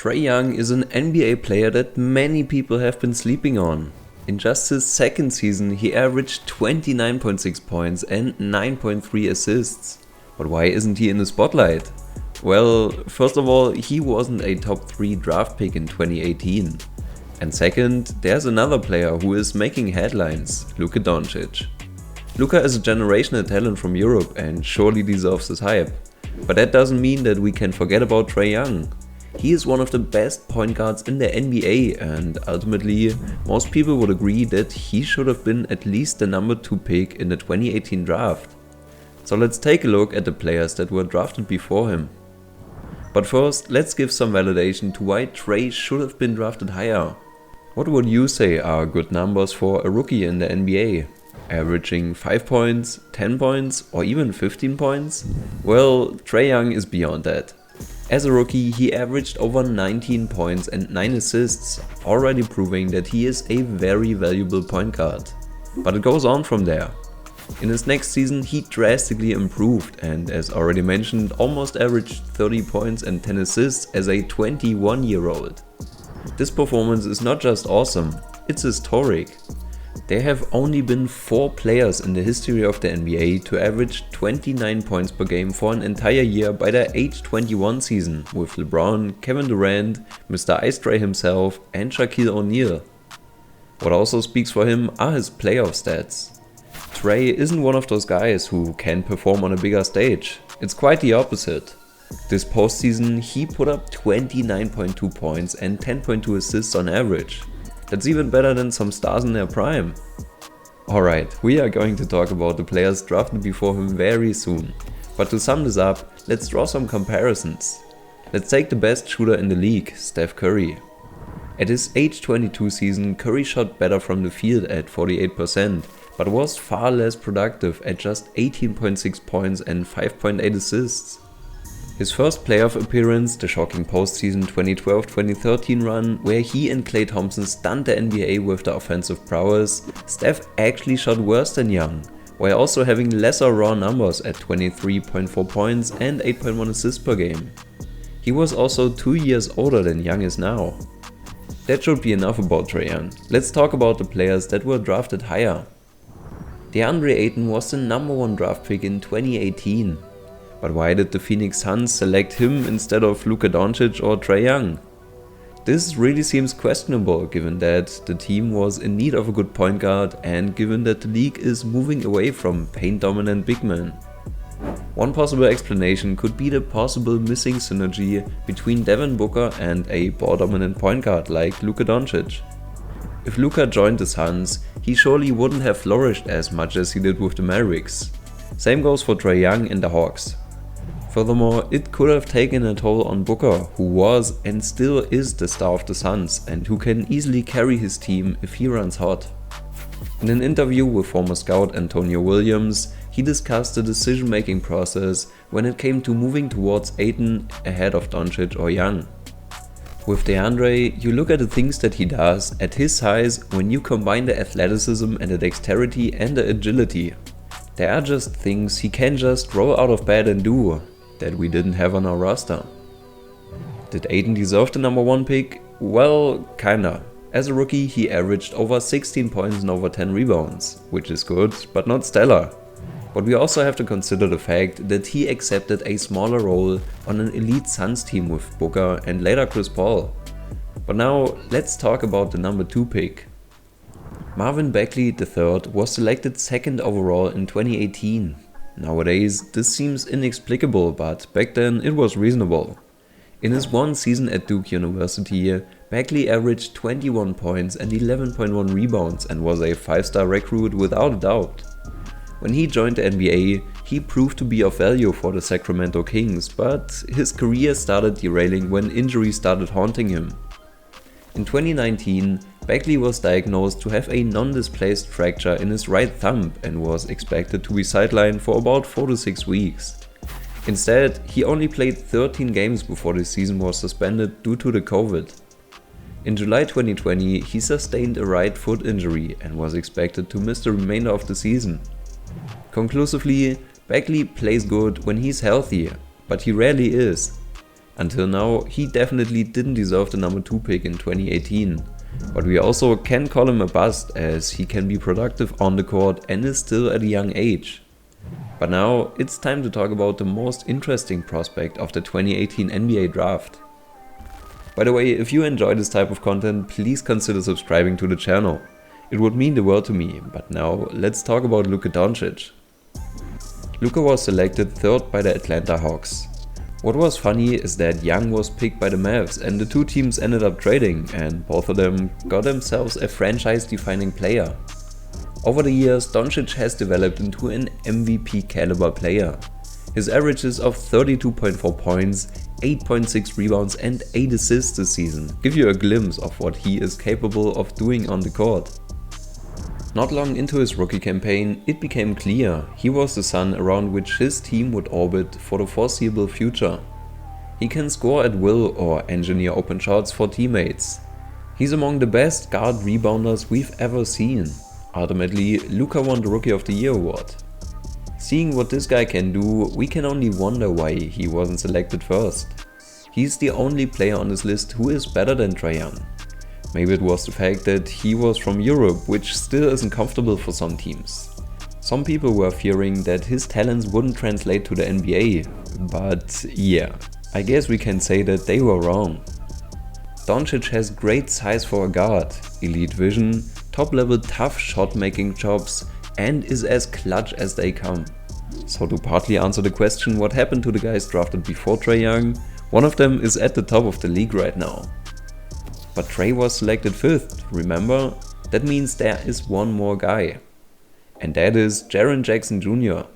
Trae Young is an NBA player that many people have been sleeping on. In just his second season, he averaged 29.6 points and 9.3 assists. But why isn't he in the spotlight? Well, first of all, he wasn't a top 3 draft pick in 2018. And second, there's another player who is making headlines, Luka Doncic. Luka is a generational talent from Europe and surely deserves his hype. But that doesn't mean that we can forget about Trae Young. He is one of the best point guards in the NBA, and ultimately, most people would agree that he should have been at least the number 2 pick in the 2018 draft. So let's take a look at the players that were drafted before him. But first, let's give some validation to why Trae should have been drafted higher. What would you say are good numbers for a rookie in the NBA? Averaging 5 points, 10 points, or even 15 points? Well, Trae Young is beyond that. As a rookie, he averaged over 19 points and 9 assists, already proving that he is a very valuable point guard. But it goes on from there. In his next season, he drastically improved and, as already mentioned, almost averaged 30 points and 10 assists as a 21-year-old. This performance is not just awesome, it's historic. There have only been 4 players in the history of the NBA to average 29 points per game for an entire year by their age 21 season, with LeBron, Kevin Durant, Mr. Ice Trae himself, and Shaquille O'Neal. What also speaks for him are his playoff stats. Trae isn't one of those guys who can perform on a bigger stage. It's quite the opposite. This postseason, he put up 29.2 points and 10.2 assists on average. That's even better than some stars in their prime. Alright, we are going to talk about the players drafted before him very soon. But to sum this up, let's draw some comparisons. Let's take the best shooter in the league, Steph Curry. At his age 22 season, Curry shot better from the field at 48%, but was far less productive at just 18.6 points and 5.8 assists. His first playoff appearance, the shocking postseason 2012-2013 run, where he and Klay Thompson stunned the NBA with their offensive prowess, Steph actually shot worse than Young, while also having lesser raw numbers at 23.4 points and 8.1 assists per game. He was also 2 years older than Young is now. That should be enough about Trae Young. Let's talk about the players that were drafted higher. Deandre Ayton was the number 1 draft pick in 2018. But why did the Phoenix Suns select him instead of Luka Doncic or Trae Young? This really seems questionable given that the team was in need of a good point guard and given that the league is moving away from paint-dominant big men. One possible explanation could be the possible missing synergy between Devin Booker and a ball-dominant point guard like Luka Doncic. If Luka joined the Suns, he surely wouldn't have flourished as much as he did with the Mavericks. Same goes for Trae Young and the Hawks. Furthermore, it could have taken a toll on Booker, who was and still is the star of the Suns and who can easily carry his team if he runs hot. In an interview with former scout Antonio Williams, he discussed the decision-making process when it came to moving towards Ayton ahead of Doncic or Young. With DeAndre, you look at the things that he does at his size when you combine the athleticism and the dexterity and the agility. There are just things he can just roll out of bed and do that we didn't have on our roster. Did Ayton deserve the number 1 pick? Well, kinda. As a rookie, he averaged over 16 points and over 10 rebounds, which is good, but not stellar. But we also have to consider the fact that he accepted a smaller role on an elite Suns team with Booker and later Chris Paul. But now, let's talk about the number 2 pick. Marvin Bagley III was selected 2nd overall in 2018. Nowadays, this seems inexplicable, but back then it was reasonable. In his 1 season at Duke University, Bagley averaged 21 points and 11.1 rebounds and was a 5-star recruit without a doubt. When he joined the NBA, he proved to be of value for the Sacramento Kings, but his career started derailing when injuries started haunting him. In 2019, Bagley was diagnosed to have a non-displaced fracture in his right thumb and was expected to be sidelined for about 4 to 6 weeks. Instead, he only played 13 games before the season was suspended due to the COVID. In July 2020, he sustained a right foot injury and was expected to miss the remainder of the season. Conclusively, Bagley plays good when he's healthy, but he rarely is. Until now, he definitely didn't deserve the number 2 pick in 2018, but we also can call him a bust as he can be productive on the court and is still at a young age. But now it's time to talk about the most interesting prospect of the 2018 NBA draft. By the way, if you enjoy this type of content, please consider subscribing to the channel. It would mean the world to me, but now let's talk about Luka Doncic. Luka was selected 3rd by the Atlanta Hawks. What was funny is that Young was picked by the Mavs and the two teams ended up trading, and both of them got themselves a franchise-defining player. Over the years, Doncic has developed into an MVP caliber player. His averages of 32.4 points, 8.6 rebounds and 8 assists this season give you a glimpse of what he is capable of doing on the court. Not long into his rookie campaign, it became clear he was the sun around which his team would orbit for the foreseeable future. He can score at will or engineer open shots for teammates. He's among the best guard rebounders we've ever seen. Ultimately, Luka won the Rookie of the Year award. Seeing what this guy can do, we can only wonder why he wasn't selected first. He's the only player on this list who is better than Trae Young. Maybe it was the fact that he was from Europe, which still isn't comfortable for some teams. Some people were fearing that his talents wouldn't translate to the NBA, but yeah, I guess we can say that they were wrong. Doncic has great size for a guard, elite vision, top-level tough shot-making chops, and is as clutch as they come. So to partly answer the question what happened to the guys drafted before Trae Young, one of them is at the top of the league right now. But Trae was selected 5th, remember? That means there is one more guy. And that is Jaren Jackson Jr.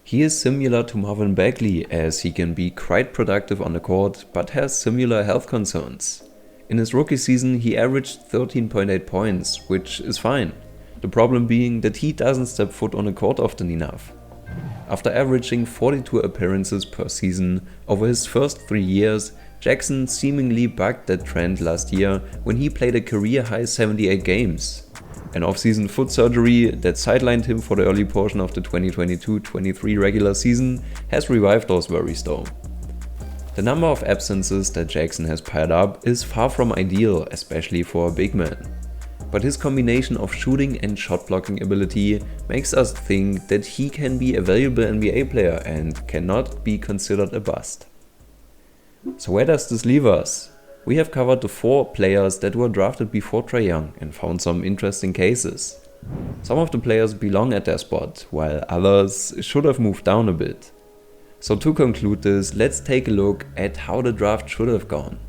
He is similar to Marvin Bagley as he can be quite productive on the court but has similar health concerns. In his rookie season he averaged 13.8 points, which is fine. The problem being that he doesn't step foot on the court often enough. After averaging 42 appearances per season over his first 3 years, Jackson seemingly bucked that trend last year when he played a career-high 78 games. An off-season foot surgery that sidelined him for the early portion of the 2022-23 regular season has revived those worries though. The number of absences that Jackson has piled up is far from ideal, especially for a big man. But his combination of shooting and shot blocking ability makes us think that he can be a valuable NBA player and cannot be considered a bust. So where does this leave us? We have covered the 4 players that were drafted before Trae Young and found some interesting cases. Some of the players belong at their spot, while others should have moved down a bit. So to conclude this, let's take a look at how the draft should have gone.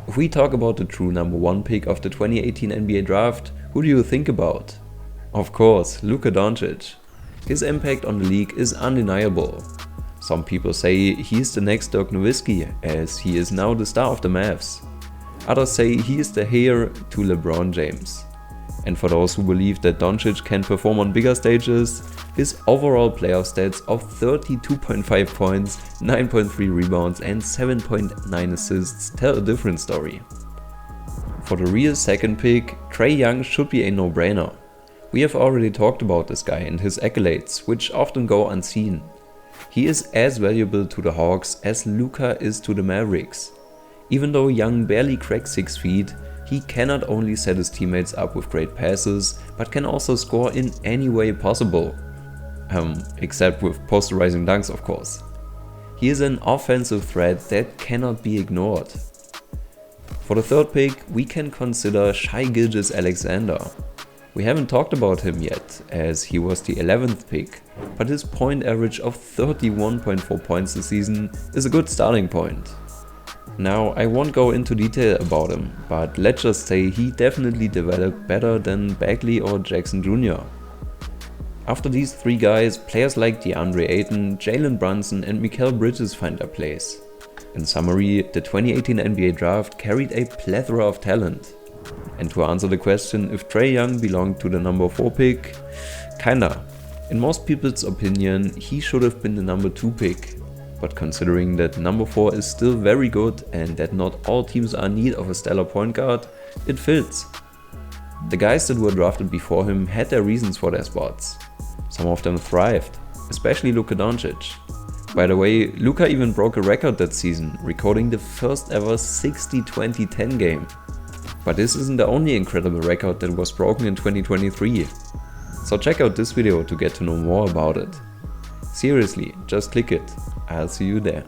If we talk about the true number 1 pick of the 2018 NBA draft, who do you think about? Of course, Luka Doncic. His impact on the league is undeniable. Some people say he's the next Dirk Nowitzki, as he is now the star of the Mavs. Others say he is the heir to LeBron James. And for those who believe that Doncic can perform on bigger stages, his overall playoff stats of 32.5 points, 9.3 rebounds and 7.9 assists tell a different story. For the real second pick, Trae Young should be a no-brainer. We have already talked about this guy and his accolades, which often go unseen. He is as valuable to the Hawks as Luka is to the Mavericks. Even though Young barely cracks 6 feet, he cannot only set his teammates up with great passes, but can also score in any way possible. Except with posterizing dunks of course. He is an offensive threat that cannot be ignored. For the 3rd pick, we can consider 𝘼𝙗𝙤𝙪. We haven't talked about him yet, as he was the 11th pick, but his point average of 31.4 points this season is a good starting point. Now, I won't go into detail about him, but let's just say he definitely developed better than Bagley or Jackson Jr. After these 3 guys, players like Deandre Ayton, Jalen Brunson and Mikal Bridges find their place. In summary, the 2018 NBA draft carried a plethora of talent. And to answer the question if Trae Young belonged to the number 4 pick, kinda. In most people's opinion, he should have been the number 2 pick. But considering that number 4 is still very good and that not all teams are in need of a stellar point guard, it fits. The guys that were drafted before him had their reasons for their spots. Some of them thrived, especially Luka Doncic. By the way, Luka even broke a record that season, recording the first ever 60-20-10 game. But this isn't the only incredible record that was broken in 2023. So check out this video to get to know more about it. Seriously, just click it. I'll see you there.